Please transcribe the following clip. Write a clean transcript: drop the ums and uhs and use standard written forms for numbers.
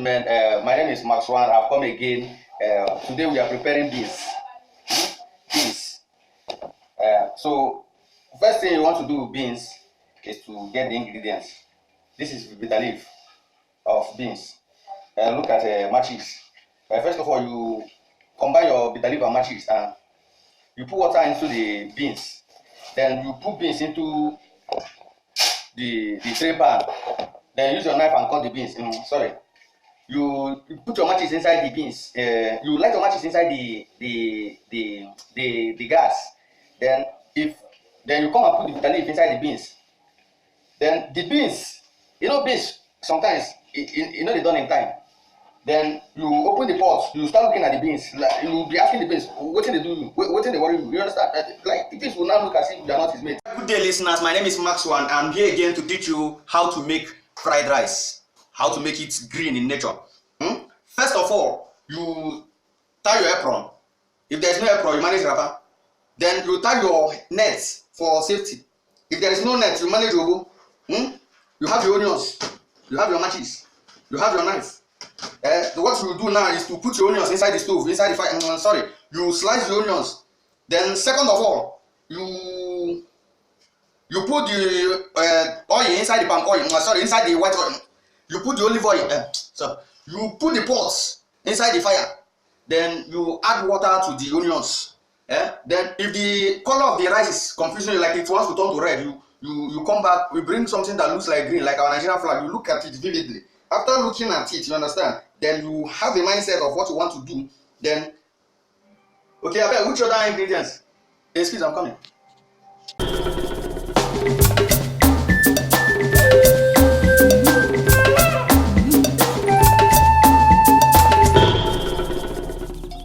gentlemen, my name is Max One. I've come again. Today we are preparing beans. Beans. So, first thing you want to do with beans is to get the ingredients. This is bitter leaf of beans. Look at matches. First of all, you combine your bitter leaf and matches, and you put water into the beans. Then you put beans into the tray pan. Then use your knife and cut the beans. You put your matches inside the beans. You light your matches inside the gas. Then you come and put the bitter leaf inside the beans. Then the beans, beans sometimes they done in time. Then you open the pot, you start looking at the beans. Like, you will be asking the beans, what they do, what they worry you. You understand? Like the beans will now look as if you are not his mate. Good day, listeners. My name is Max One. I'm here again to teach you how to make fried rice, how to make it green in nature. First of all, you tie your apron. If there is no apron, you manage wrapper. Then you tie your net for safety. If there is no net, you manage obo. You have your onions, you have your matches, you have your knife. What you do now is to put your onions inside the stove, inside the fire. You slice the onions. Then second of all, you put the oil inside the palm oil. Inside the white oil. You put the olive oil. You put the pots inside the fire. Then you add water to the onions. Then if the color of the rice is confusing you, like it wants to turn to red, you come back. We bring something that looks like green, like our Nigerian flag. You look at it vividly. After looking at it, you understand. Then you have a mindset of what you want to do. Then, okay, which other ingredients? Excuse, I'm coming.